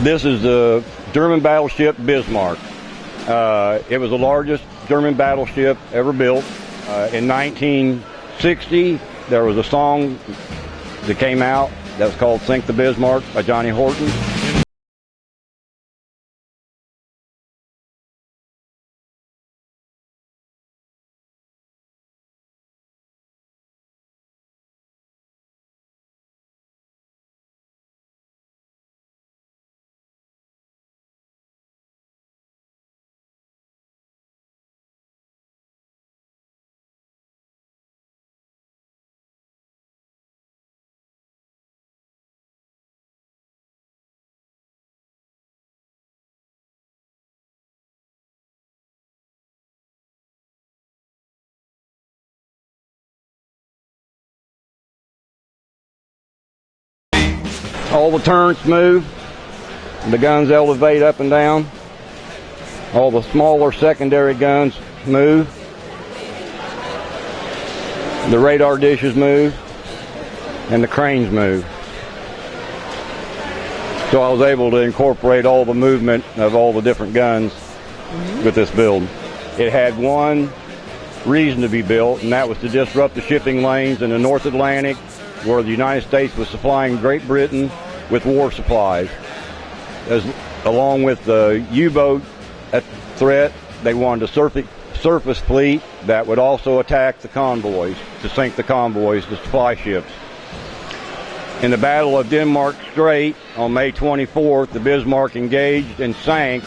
This is the German battleship Bismarck. It was the largest German battleship ever built. In 1960, there was a song that came out that was called "Sink the Bismarck" by Johnny Horton. All the turns move, the guns elevate up and down, all the smaller secondary guns move, the radar dishes move, and the cranes move. So I was able to incorporate all the movement of all the different guns with this build. It had one reason to be built, and that was to disrupt the shipping lanes in the North Atlantic, where the United States was supplying Great Britain with war supplies. Along with the U-boat threat, they wanted a surface fleet that would also attack the convoys, to sink the convoys, the supply ships. In the Battle of Denmark Strait on May 24th, the Bismarck engaged and sank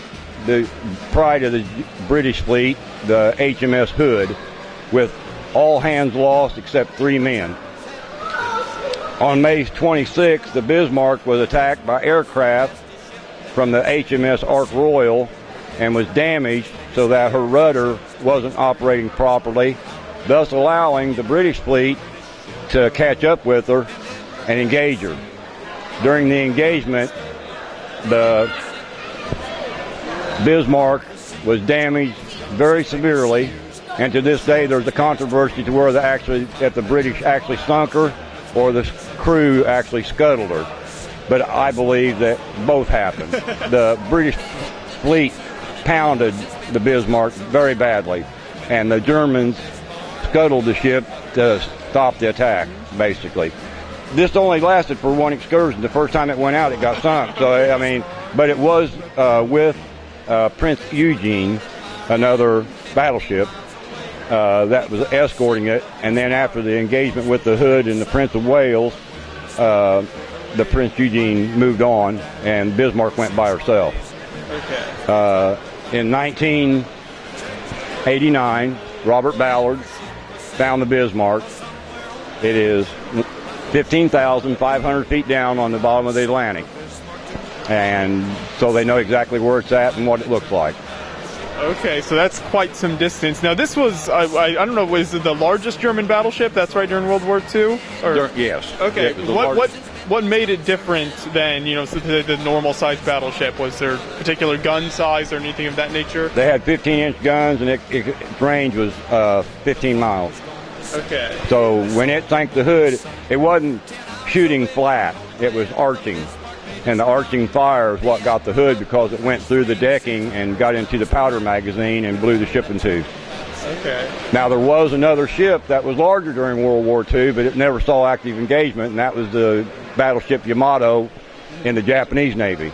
the pride of the British fleet, the HMS Hood, with all hands lost except 3 men. On May 26th, the Bismarck was attacked by aircraft from the HMS Ark Royal and was damaged so that her rudder wasn't operating properly, thus allowing the British fleet to catch up with her and engage her. During the engagement, the Bismarck was damaged very severely, and to this day there's a controversy to whether if the British actually sunk her or the crew actually scuttled her. But I believe that both happened. The British fleet pounded the Bismarck very badly, and the Germans scuttled the ship to stop the attack, basically. This only lasted for one excursion. The first time it went out, it got sunk. So, I mean, but it was with Prince Eugene, another battleship, that was escorting it, and then after the engagement with the Hood and the Prince of Wales, the Prince Eugene moved on, and Bismarck went by herself. Okay. In 1989, Robert Ballard found the Bismarck. It is 15,500 feet down on the bottom of the Atlantic, and so they know exactly where it's at and what it looks like. Okay, so that's quite some distance. Now, this was, I don't know, was it the largest German battleship? That's right, during World War II? Yes. Okay, Yeah, what made it different than, the normal size battleship? Was there particular gun size or anything of that nature? They had 15-inch guns, and its range was 15 miles. Okay. So when it sank the Hood, it wasn't shooting flat, it was arching. And the arching fire is what got the Hood, because it went through the decking and got into the powder magazine and blew the ship in two. Okay. Now, there was another ship that was larger during World War II, but it never saw active engagement, and that was the battleship Yamato in the Japanese Navy.